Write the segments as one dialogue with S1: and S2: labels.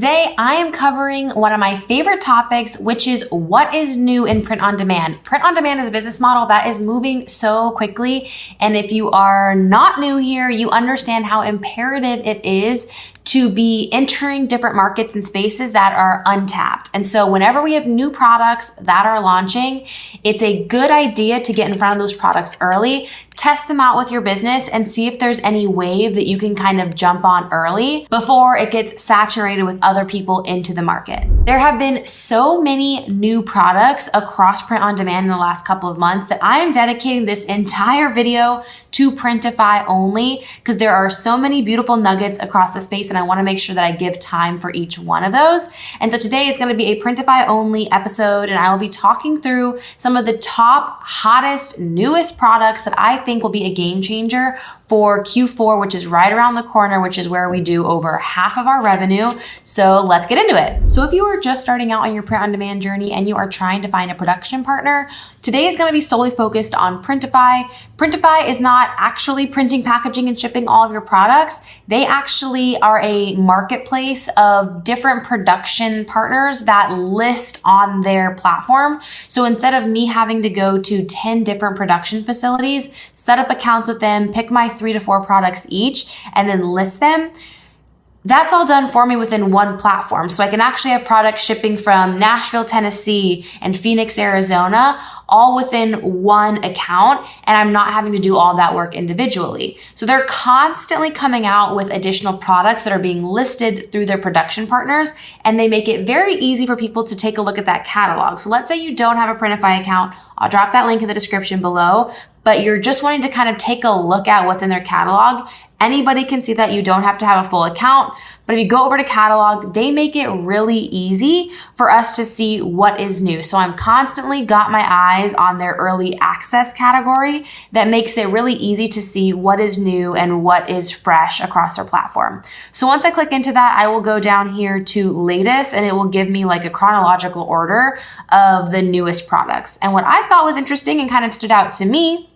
S1: Today, I am covering one of my favorite topics, which is what is new in print on demand. Print on demand is a business model that is moving so quickly. And if you are not new here, you understand how imperative it is to be entering different markets and spaces that are untapped. And so whenever we have new products that are launching, it's a good idea to get in front of those products early, test them out with your business and see if there's any wave that you can kind of jump on early before it gets saturated with other people into the market. There have been so many new products across print on demand in the last couple of months that I am dedicating this entire video to Printify only because there are so many beautiful nuggets across the space and I want to make sure that I give time for each one of those. And so today is going to be a Printify only episode and I will be talking through some of the top, hottest, newest products that I think will be a game changer for Q4, which is right around the corner, which is where we do over half of our revenue. So let's get into it. So if you are just starting out on your print on demand journey and you are trying to find a production partner, today is going to be solely focused on Printify. Printify is not actually printing, packaging, and shipping all of your products. They actually are a marketplace of different production partners that list on their platform. So instead of me having to go to 10 different production facilities, set up accounts with them, pick my 3 to 4 products each, and then list them, that's all done for me within one platform. So I can actually have products shipping from Nashville, Tennessee and Phoenix, Arizona, all within one account, and I'm not having to do all that work individually. So they're constantly coming out with additional products that are being listed through their production partners, and they make it very easy for people to take a look at that catalog. So let's say you don't have a Printify account. I'll drop that link in the description below, but you're just wanting to kind of take a look at what's in their catalog. Anybody can see that. You don't have to have a full account, but if you go over to catalog, they make it really easy for us to see what is new. So I'm constantly got my eyes on their early access category that makes it really easy to see what is new and what is fresh across their platform. So once I click into that, I will go down here to latest and it will give me like a chronological order of the newest products. And what I thought was interesting and kind of stood out to me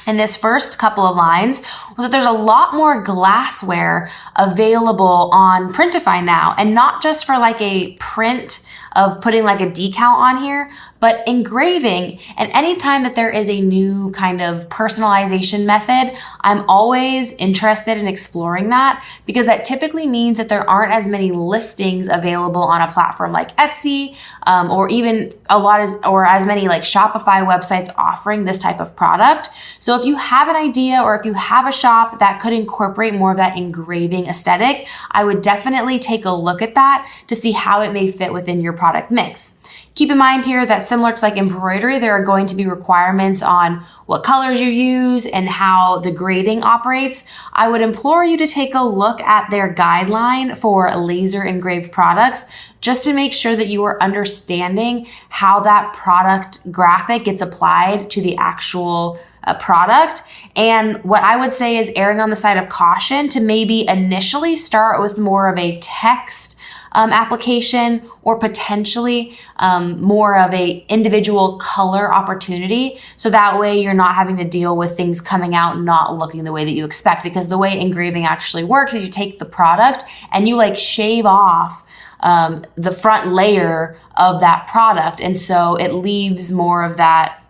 S1: in this first couple of lines was that there's a lot more glassware available on Printify now, and not just for like a print of putting like a decal on here, but engraving. And anytime that there is a new kind of personalization method, I'm always interested in exploring that because that typically means that there aren't as many listings available on a platform like Etsy, or even as many like Shopify websites offering this type of product. So if you have an idea or if you have a shop that could incorporate more of that engraving aesthetic, I would definitely take a look at that to see how it may fit within your product mix. Keep in mind here that similar to like embroidery, there are going to be requirements on what colors you use and how the grading operates. I would implore you to take a look at their guideline for laser engraved products just to make sure that you are understanding how that product graphic gets applied to the actual product. And what I would say is erring on the side of caution to maybe initially start with more of a text application or potentially more of a individual color opportunity. So that way you're not having to deal with things coming out not looking the way that you expect, because the way engraving actually works is you take the product and you like shave off the front layer of that product. And so it leaves more of that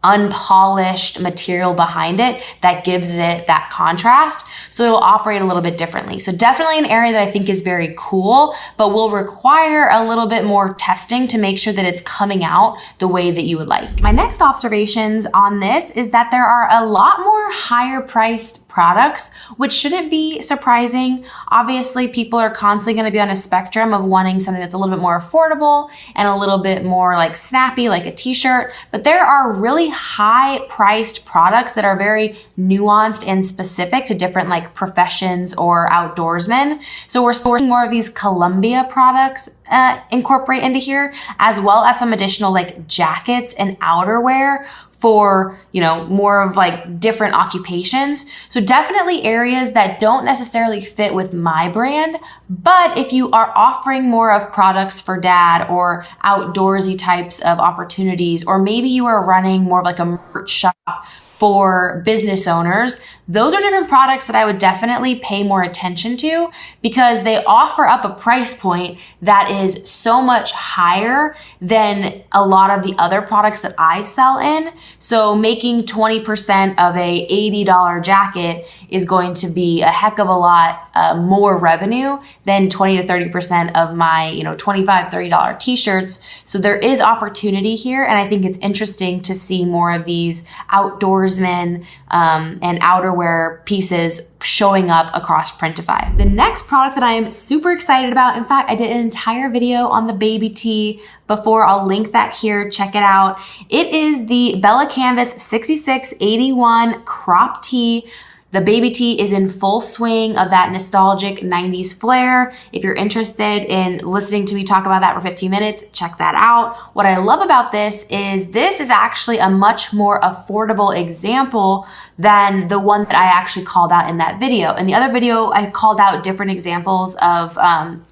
S1: unpolished material behind it that gives it that contrast. So it'll operate a little bit differently. So definitely an area that I think is very cool, but will require a little bit more testing to make sure that it's coming out the way that you would like. My next observations on this is that there are a lot more higher priced products, which shouldn't be surprising. Obviously, people are constantly going to be on a spectrum of wanting something that's a little bit more affordable and a little bit more like snappy, like a t-shirt, but there are really high priced products that are very nuanced and specific to different like professions or outdoorsmen. So we're sourcing more of these Columbia products incorporate into here, as well as some additional like jackets and outerwear for, you know, more of like different occupations. So definitely areas that don't necessarily fit with my brand, but if you are offering more of products for dad or outdoorsy types of opportunities, or maybe you are running more of like a merch shop for business owners, those are different products that I would definitely pay more attention to because they offer up a price point that is so much higher than a lot of the other products that I sell in. So making 20% of a $80 jacket is going to be a heck of a lot more revenue than 20 to 30% of my, $25, $30 t-shirts. So there is opportunity here. And I think it's interesting to see more of these outdoorsmen and outerwear pieces showing up across Printify. The next product that I am super excited about, in fact, I did an entire video on the baby tee before. I'll link that here. Check it out. It is the Bella Canvas 6681 crop tee. The baby tee is in full swing of that nostalgic 90s flair. If you're interested in listening to me talk about that for 15 minutes, check that out. What I love about this is actually a much more affordable example than the one that I actually called out in that video. In the other video, I called out different examples of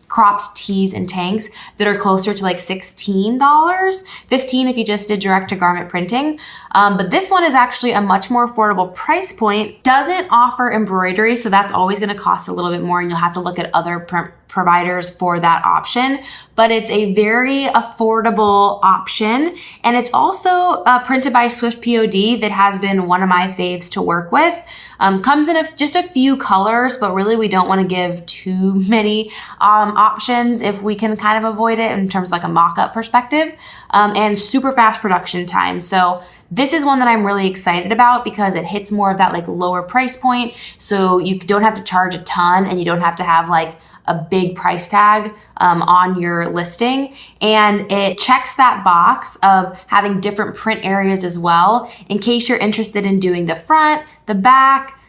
S1: cropped tees and tanks that are closer to like $16, $15 if you just did direct to garment printing. But this one is actually a much more affordable price point. Doesn't offer embroidery, so that's always going to cost a little bit more, and you'll have to look at other providers for that option, but it's a very affordable option. And it's also printed by Swift POD that has been one of my faves to work with. Comes in just a few colors, but really we don't want to give too many options if we can kind of avoid it in terms of like a mock-up perspective, and super fast production time. So this is one that I'm really excited about because it hits more of that like lower price point. So you don't have to charge a ton and you don't have to have like a big price tag on your listing. And it checks that box of having different print areas as well, in case you're interested in doing the front, the back,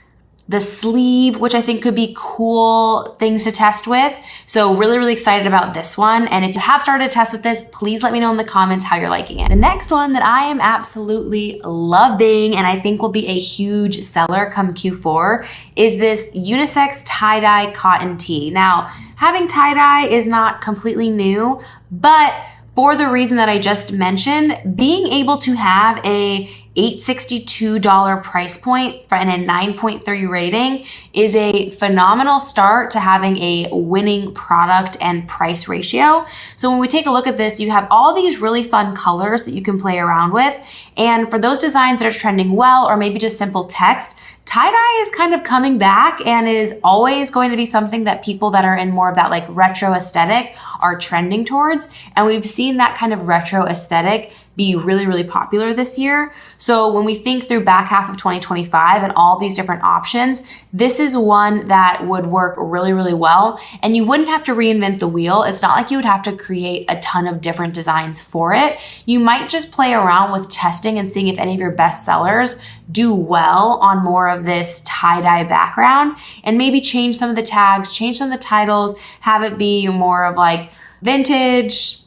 S1: the sleeve, which I think could be cool things to test with. So really, really excited about this one. And if you have started to test with this, please let me know in the comments how you're liking it. The next one that I am absolutely loving, and I think will be a huge seller come Q4, is this unisex tie-dye cotton tee. Now, having tie-dye is not completely new, but for the reason that I just mentioned, being able to have a $862 price point and a 9.3 rating is a phenomenal start to having a winning product and price ratio. So when we take a look at this, you have all these really fun colors that you can play around with. And for those designs that are trending well, or maybe just simple text, tie-dye is kind of coming back and is always going to be something that people that are in more of that like retro aesthetic are trending towards. And we've seen that kind of retro aesthetic be really, really popular this year. So when we think through back half of 2025 and all these different options, this is one that would work really, really well. And you wouldn't have to reinvent the wheel. It's not like you would have to create a ton of different designs for it. You might just play around with testing and seeing if any of your best sellers do well on more of this tie-dye background, and maybe change some of the tags, change some of the titles, have it be more of like vintage,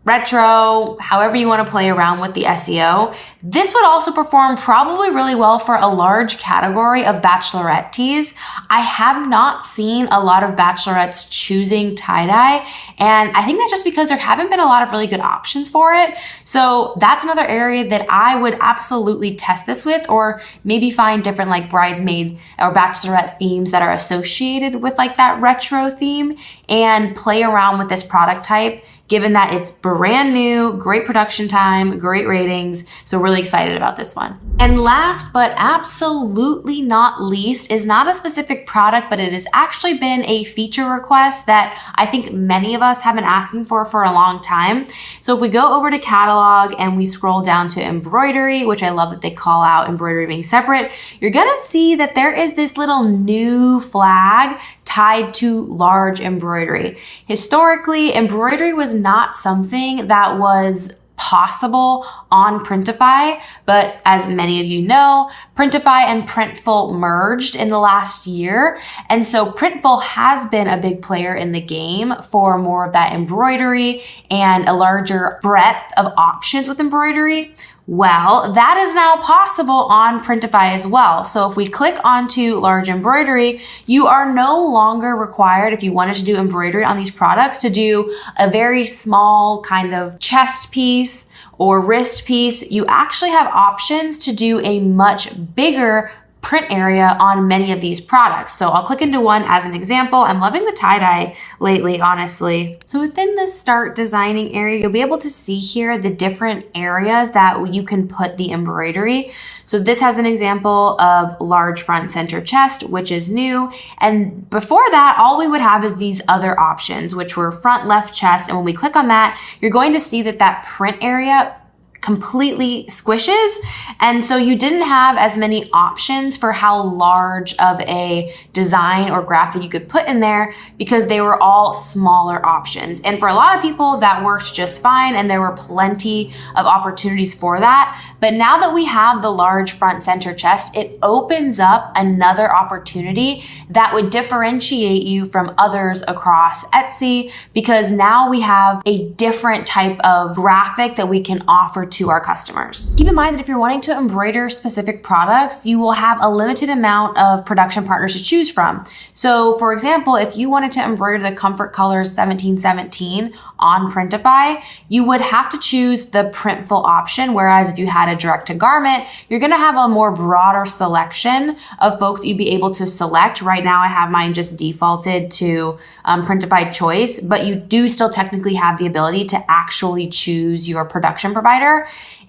S1: retro, however you want to play around with the SEO. This would also perform probably really well for a large category of bachelorette tees. I have not seen a lot of bachelorettes choosing tie-dye, and I think that's just because there haven't been a lot of really good options for it. So that's another area that I would absolutely test this with, or maybe find different like bridesmaid or bachelorette themes that are associated with like that retro theme and play around with this product type, given that it's brand new, great production time, great ratings. So really excited about this one. And last but absolutely not least is not a specific product, but it has actually been a feature request that I think many of us have been asking for a long time. So if we go over to catalog and we scroll down to embroidery, which I love that they call out embroidery being separate, you're gonna see that there is this little new flag tied to large embroidery. Historically, embroidery was not something that was possible on Printify, but as many of you know, Printify and Printful merged in the last year. And so Printful has been a big player in the game for more of that embroidery and a larger breadth of options with embroidery. Well, that is now possible on Printify as well. So if we click onto large embroidery, you are no longer required, if you wanted to do embroidery on these products, to do a very small kind of chest piece or wrist piece, you actually have options to do a much bigger print area on many of these products. So I'll click into one as an example. I'm loving the tie-dye lately, honestly. So within the start designing area, you'll be able to see here the different areas that you can put the embroidery. So this has an example of large front center chest, which is new. And before that, all we would have is these other options, which were front left chest. And when we click on that, you're going to see that that print area completely squishes. And so you didn't have as many options for how large of a design or graphic you could put in there because they were all smaller options. And for a lot of people that worked just fine and there were plenty of opportunities for that. But now that we have the large front center chest, it opens up another opportunity that would differentiate you from others across Etsy because now we have a different type of graphic that we can offer to our customers. Keep in mind that if you're wanting to embroider specific products, you will have a limited amount of production partners to choose from. So for example, if you wanted to embroider the Comfort Colors 1717 on Printify, you would have to choose the Printful option. Whereas if you had a direct to garment, you're going to have a more broader selection of folks you'd be able to select. Right now, I have mine just defaulted to Printify choice, but you do still technically have the ability to actually choose your production provider.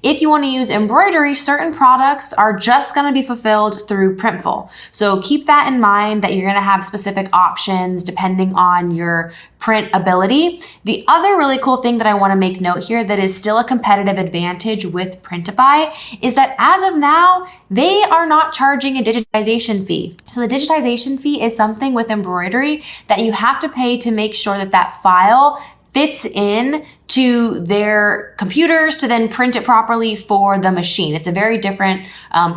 S1: If you want to use embroidery, certain products are just going to be fulfilled through Printful. So keep that in mind that you're going to have specific options depending on your print ability. The other really cool thing that I want to make note here that is still a competitive advantage with Printify is that as of now, they are not charging a digitization fee. So the digitization fee is something with embroidery that you have to pay to make sure that that file fits in to their computers to then print it properly for the machine. It's a very different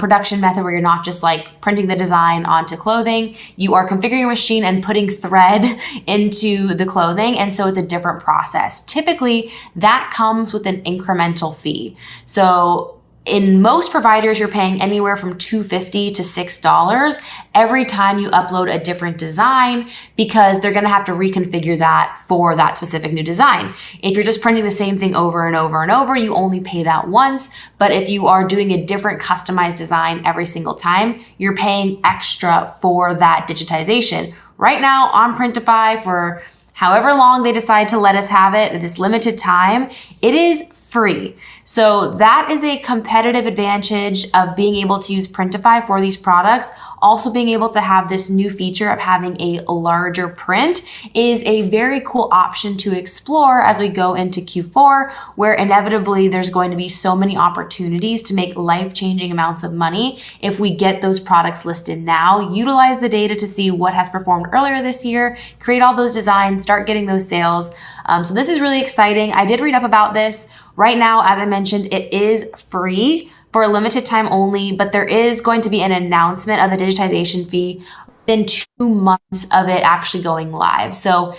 S1: production method where you're not just like printing the design onto clothing. You are configuring your machine and putting thread into the clothing. And so it's a different process. Typically, that comes with an incremental fee. So in most providers, you're paying anywhere from $2.50 to $6 every time you upload a different design because they're going to have to reconfigure that for that specific new design. If you're just printing the same thing over and over and over, you only pay that once. But if you are doing a different customized design every single time, you're paying extra for that digitization. Right now on Printify, for however long they decide to let us have it at this limited time, it is free. So that is a competitive advantage of being able to use Printify for these products. Also being able to have this new feature of having a larger print is a very cool option to explore as we go into Q4, where inevitably there's going to be so many opportunities to make life-changing amounts of money if we get those products listed now, utilize the data to see what has performed earlier this year, create all those designs, start getting those sales. So this is really exciting. I did read up about this. Right now, as I mentioned, it is free for a limited time only, but there is going to be an announcement of the digitization fee within 2 months of it actually going live. So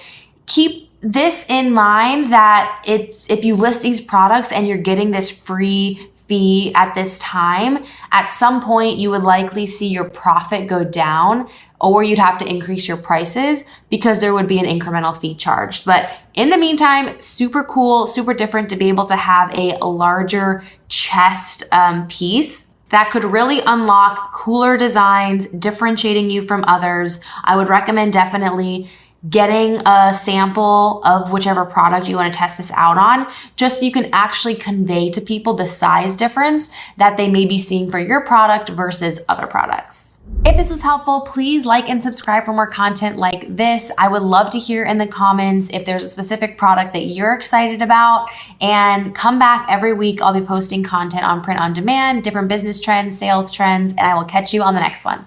S1: keep this in mind that if you list these products and you're getting this free fee at this time, at some point you would likely see your profit go down or you'd have to increase your prices because there would be an incremental fee charged. But in the meantime, super cool, super different to be able to have a larger chest piece that could really unlock cooler designs, differentiating you from others. I would recommend definitely getting a sample of whichever product you want to test this out on, just so you can actually convey to people the size difference that they may be seeing for your product versus other products. If this was helpful, please like and subscribe for more content like this. I would love to hear in the comments if there's a specific product that you're excited about, and come back every week. I'll be posting content on print on demand, different business trends, sales trends, and I will catch you on the next one.